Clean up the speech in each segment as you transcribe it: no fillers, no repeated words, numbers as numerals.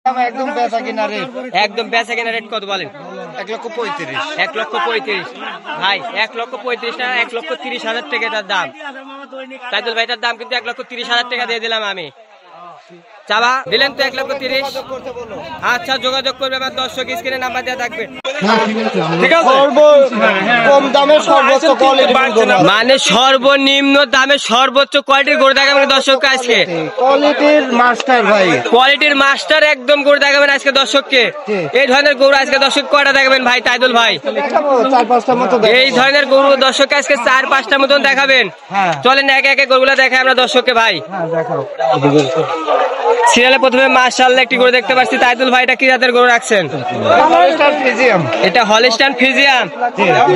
একদম বেচা কিনা রেট কত বলেন? 1,35,000। 1,35,000 ভাই, 1,35,000 না, 1,30,000 টাকা এটার দাম। তাইদুল ভাই, এটার দাম কিন্তু 1,30,000 টাকা দিয়ে দিলাম আমি। চাবা দিলেন তো 1,30,000। আচ্ছা, যোগাযোগ করবে আমার দর্শক, স্ক্রিনে নাম্বার দেওয়া থাকবে। কম দামে সর্বোচ্চ কোয়ালিটি, মানে সর্বনিম্ন দামে সর্বোচ্চ কোয়ালিটির গরু দেখাবেন দর্শককে আজকে। কোয়ালিটির মাস্টার ভাই, কোয়ালিটির মাস্টার একদম গরু দেখাবেন আজকে দর্শককে। এই ধরনের গরু আজকে দর্শক কয়টা দেখাবেন ভাই তাইদুল ভাই? 4-5টার মতো। এই ধরনের গরু দর্শককে আজকে 4-5টার মতন দেখাবেন। চলেন একে একে গরুগুলা দেখাই আমরা দর্শককে ভাই। সিরিয়ালে প্রথমে মাশাআল্লাহ একটি গরু দেখতে পাচ্ছি তাইদুল ভাই, এটা কি জাতের গরু রাখছেন? এটা হলিস্টাইন ফ্রিজিয়ান।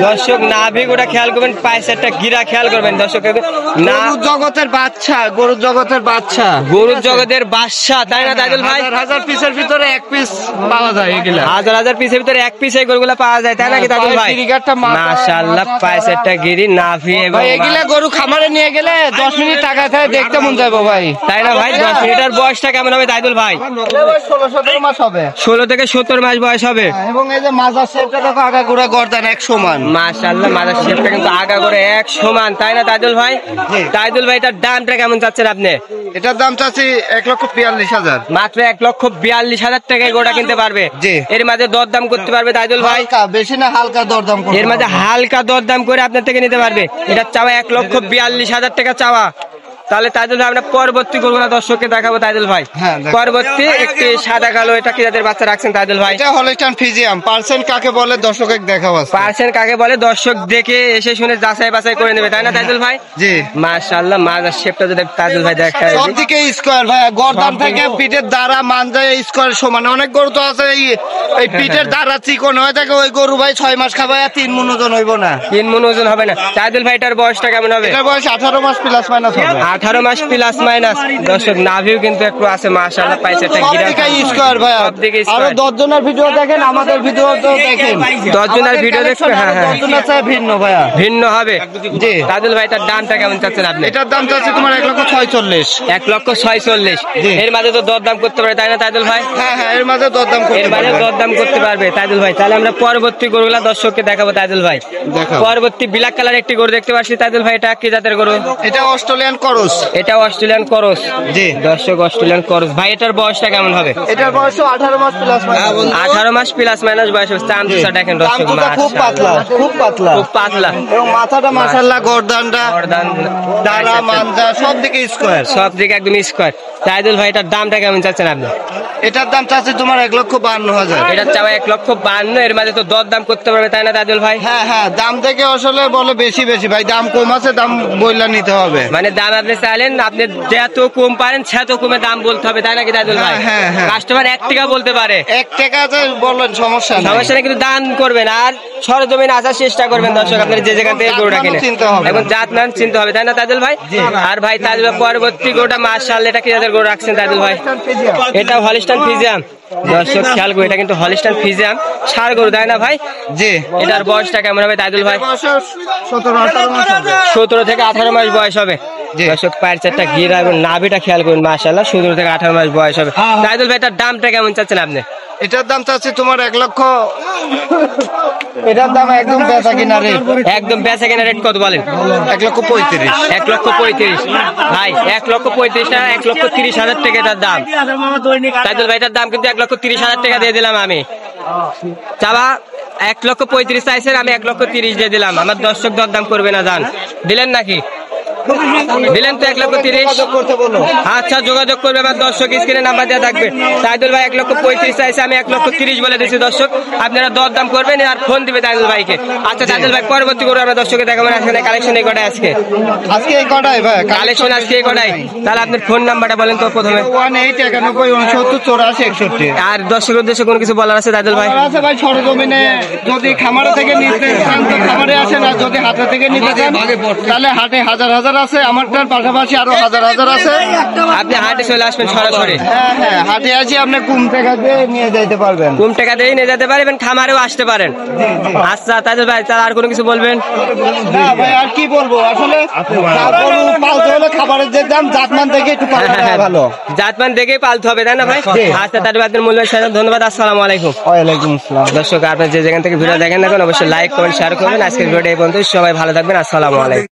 দর্শক নাভি গোটা খেয়াল করবেন, পায়েসেরটা গিরা খেয়াল করবেন দর্শক। না, জগতের বাচ্চা, গরুর জগতের বাচ্চা, গরুর জগতের বাদশা, তাই না তাইদুল ভাই? হাজার পিসের ভিতরে এক পিস পাওয়া যায়, এগুলা হাজার পিসের ভিতরে এক পিস এই গরুগুলা পাওয়া যায়, তাই নাকি তাইদুল ভাই? মাশাআল্লাহ, পায়েসেরটা গিরি, নাভি এবং এগুলা গরু খামারে নিয়ে গেলে 10 মিনিট টাকা থাকে দেখতে মন যাবে ভাই, তাই না ভাই? 10 মিনিটের বয়সটা কেমন হবে তাইদুল ভাই? 16-17 মাস হবে। 16 থেকে 17 মাস বয়স হবে। এবং এই যে মাজার শেপটা দেখো, আগাগোড়া গর্দান এক সমান। মাশাআল্লাহ, মাজার শেপটা কিন্তু আগাগোড়া এক সমান, তাই না তাইদুল ভাই? তাইদুল ভাই, এটার দামটা কেমন চাচ্ছেন আপনি? এটার দাম চাচ্ছি 1,42,000। মাত্র 1,42,000 টাকায় গোটা কিনতে পারবে। এর মাঝে দরদাম করতে পারবে তাইদুল ভাই? বেশি না, হালকা দরদাম। এর মাঝে হালকা দরদাম করে আপনার থেকে নিতে পারবে। এটা চাওয়া 1,42,000 টাকা চাওয়া। তাহলে তাইদুল ভাই, আমরা পরবর্তী গরুগুলা দর্শককে দেখাবো তাইদুল ভাই। পরবর্তী একটি সাদা কালো, এটা কি যাদের বাচ্চা রাখছেন তাইদুল ভাই? এটা হলিস্টাইন ফ্রিজিয়ান। পার্সেন্ট কাকে বলে দর্শকের দেখাবো। পার্সেন্ট কাকে বলে দর্শক দেখে এসে শুনে যাচাই বাছাই করে নেবে, তাই না তাইদুল ভাই? জি। মাশাআল্লাহ, মাজার শেপটা যদি তাইদুল ভাই দেখায়, সবদিকে স্কয়ার ভাই, গর্দান থেকে পিঠের দ্বারা মানজায় স্কয়ার সমান। অনেক গরু তো আছে এই পিঠের দ্বারা চিকন হয়ে থাকে, ওই গরু ভাই 6 মাস খাবে 3 মণ ওজন হইব না। 3 মণ ওজন হবে না। তাইদুল ভাই, এটার বয়সটা কেমন হবে? এটার বয়স 18 মাস প্লাস মাইনাস হবে। 18 মাস প্লাস মাইনাস। দর্শক নাভিও কিন্তু একটু আছে মাশাআল্লাহ, পাইছে একটা গিরা। সবদিকে স্কয়ার ভাই। আরো 10 জনের ভিডিও দেখেন, আমাদের ভিডিও তো দেখেন। 10 জনের ভিডিও দেখতে, হ্যাঁ 10 জনের চাই ভিন্ন ভাইয়া, ভিন্ন হবে। জি। তাইদুল ভাই, তার দামটা কেমন চাচ্ছেন আপনি? এটার দাম চাচ্ছি তোমার 1,46,000। 1,46,000। এর মাঝে তো দরদাম করতে পারে, তাই না তাইদুল ভাই? হ্যাঁ, এর মাঝে দরদাম করতে এর মাঝে দরদাম করতে পারবে তাইদুল ভাই। তাহলে আমরা পরবর্তী গরুগুলা দর্শককে দেখাবো তাইদুল ভাই। পরবর্তী ব্ল্যাক কালার একটি গরু দেখতে পাচ্ছি তাইদুল ভাই, এটা কি জাতের গরু? এটা অস্ট্রেলিয়ান করস। এটা অস্ট্রেলিয়ান করস। জি দর্শক, অস্ট্রেলিয়ান করস। ভাই, এটার বয়সটা কেমন হবে? এটার বয়স 18 মাস প্লাস মাইনাস। 18 মাস প্লাস মাইনাস বয়স হবে। চামচা দেখেন দর্শক, খুব পাতলা, খুব পাতলা, খুব পাতলা। এবং মাথাটা মাশাআল্লাহ, গর্দানটা, দাঁড়া, মানজা সব দিকে স্কয়ার, সব দিকে একদম স্কয়ার। তাইদুল ভাই, এটার দামটা কেমন চাচ্ছেন আপনি? এটার দাম চাচ্ছি তোমার 1,52,000। এটা চাওয়া 1,52,000। এর মাঝে তো দরদাম করতে পারবে, তাই না তাইদুল ভাই? হ্যাঁ, দাম থেকে আসলে বলে বেশি ভাই, দাম কম আছে, দাম বইলা নিতে হবে। মানে দাম আপনি চাইলেন, আপনি যত কম পারেন সেত কমে দাম বলতে হবে, তাই নাকি তাইদুল ভাই? হ্যাঁ। কাস্টমার 1 টাকা বলতে পারে, 1 টাকা বললেন সমস্যা নেই, কিন্তু দাম করবেন আর সরজমিনে আসার চেষ্টা করবেন দর্শক। আপনার যে জায়গা থেকে গরুটা কিনে এবং জাত মান চিনতে হবে, তাই না তাইদুল ভাই? আর ভাই তাইদুল ভাই, পরবর্তী গরুটা মাশাআল্লাহ, এটা কি জাতের গরু রাখছেন তাইদুল ভাই? এটা হলিস্টাইন ফ্রিজিয়ান। দর্শক খেয়াল করে, এটা কিন্তু হলিস্টাইন ফ্রিজিয়ান ষাঁড় গরু, তাই না ভাই? জি। এটার বয়সটা কেমন হবে তাইদুল ভাই? 17 থেকে 18 মাস বয়স হবে। দর্শক, পায়ের চারটা গিরা এবং নাভিটা খেয়াল করুন, মাশাআল্লাহ 17 থেকে 18 মাস বয়স হবে। তাইদুল ভাই, এটার দামটা কেমন চাচ্ছেন আপনি? এটার দাম চাচ্ছি তোমার 1 লক্ষ। এটার দাম একদম বেচা কিনা রেট। একদম বেচা কিনা রেট কত বলেন? 1,35,000। 1,35,000 ভাই, 1,35,000 না, 1,30,000 টাকা এটার দাম। তাইদুল ভাই, এটার দাম কিন্তু 1,30,000 টাকা দিয়ে দিলাম আমি। চাবা 1,35,000 চাইছেন, আমি 1,30,000 দিয়ে দিলাম। আমার দর্শক দরদাম করবে না, জান দিলেন নাকি? দিলেন তো 1,30,000। আচ্ছা, যোগাযোগ করবে আমার দর্শক, স্ক্রিনে নাম্বার দেওয়া থাকবে। তাইদুল ভাই 1,35,000 চাইছে, আমি 1,30,000 বলে দিচ্ছি দর্শক। আপনারা দরদাম করবেন আর ফোন দিবে তাইদুল ভাইকে। আচ্ছা তাইদুল ভাই, পরবর্তী করে আমরা দর্শককে দেখাবো। এখানে কালেকশন এই কটাই আজকে এই কটাই ভাই, কালেকশন আজকে এই কটাই। তাহলে আপনার ফোন নাম্বারটা বলেন তো প্রথমে। 1891698481। আর দর্শকের উদ্দেশ্যে কোনো কিছু বলার আছে তাইদুল ভাই? আছে ভাই, সরজমিনে যদি খামারে থেকে নিতে চান তো খামারে আসেন, আর যদি হাতে থেকে নিতে চান তাহলে হাটে হাজার হাজার আছে, আমারটার পাশাপাশি আরো হাজার হাজার আছে। আপনি হাটে চলে আসবেন সরাসরি। হ্যাঁ হ্যাঁ, হাটে আসি, আপনি কম টাকা দিয়ে নিয়ে যাইতে পারবেন। কম টাকা দিয়ে নিয়ে যেতে পারবেন, খামারেও আসতে পারেন। আচ্ছা তাজুল ভাই, তাহলে আর কোনো কিছু বলবেন? না ভাই, আর কি বলবো, আসলে গরু পালতে হলে খাবারের যে দাম জাতমান থেকে একটু পালতে ভালো, জাতমান দেখেই পালতে হবে, তাই না ভাই? আচ্ছা তাহলে আপনার মূল্যবান সময় ধন্যবাদ। আসসালামু আলাইকুম। ওয়ালাইকুম আসসালাম। দর্শক, আপনার যে যেখান থেকে ভিডিও দেখেন না কেন অবশ্যই লাইক কমেন্ট শেয়ার করবেন। আজকের ভিডিওটা এই পর্যন্ত। সবাই ভালো থাকবেন। আসসালামু আলাইকুম।